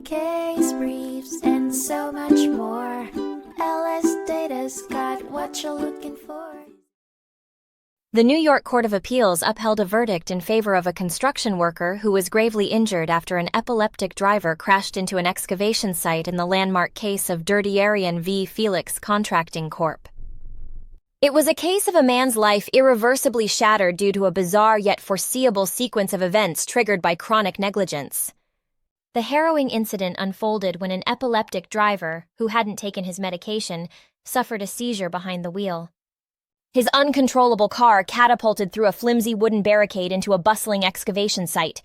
case briefs, and so much more. LSData's got what you're looking for. The New York Court of Appeals upheld a verdict in favor of a construction worker who was gravely injured after an epileptic driver crashed into an excavation site in the landmark case of Derdiarian v. Felix Contracting Corp. It was a case of a man's life irreversibly shattered due to a bizarre yet foreseeable sequence of events triggered by chronic negligence. The harrowing incident unfolded when an epileptic driver, who hadn't taken his medication, suffered a seizure behind the wheel. His uncontrollable car catapulted through a flimsy wooden barricade into a bustling excavation site.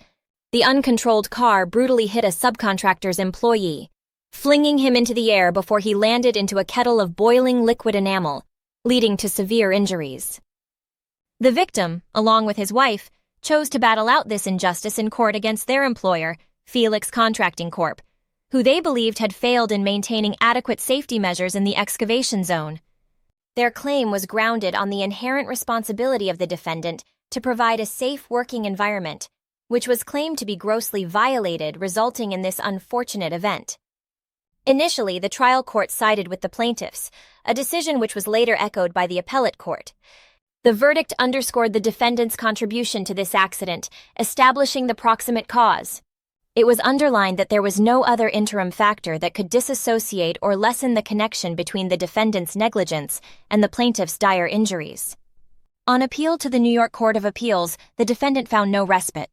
The uncontrolled car brutally hit a subcontractor's employee, flinging him into the air before he landed into a kettle of boiling liquid enamel, leading to severe injuries. The victim, along with his wife, chose to battle out this injustice in court against their employer, Felix Contracting Corp., who they believed had failed in maintaining adequate safety measures in the excavation zone. Their claim was grounded on the inherent responsibility of the defendant to provide a safe working environment, which was claimed to be grossly violated, resulting in this unfortunate event. Initially, the trial court sided with the plaintiffs, a decision which was later echoed by the Appellate court. The verdict underscored the defendant's contribution to this accident, establishing the proximate cause. It was underlined that there was no other interim factor that could disassociate or lessen the connection between the defendant's negligence and the plaintiff's dire injuries. On appeal to the New York Court of Appeals, the defendant found no respite.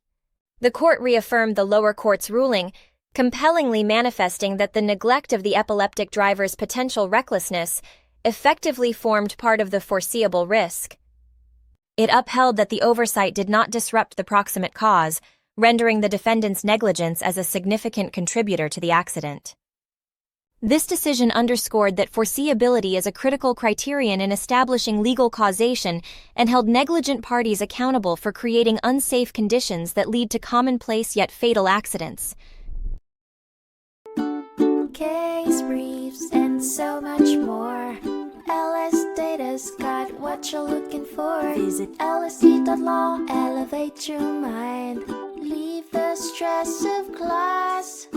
The court reaffirmed the lower court's ruling, compellingly manifesting that the neglect of the epileptic driver's potential recklessness effectively formed part of the foreseeable risk. It upheld that the oversight did not disrupt the proximate cause, rendering the defendant's negligence as a significant contributor to the accident. This decision underscored that foreseeability is a critical criterion in establishing legal causation and held negligent parties accountable for creating unsafe conditions that lead to commonplace yet fatal accidents. Case briefs, and so much more. LSData's got what you're looking for. Visit lsd.law, elevate your mind. Leave the stress of class.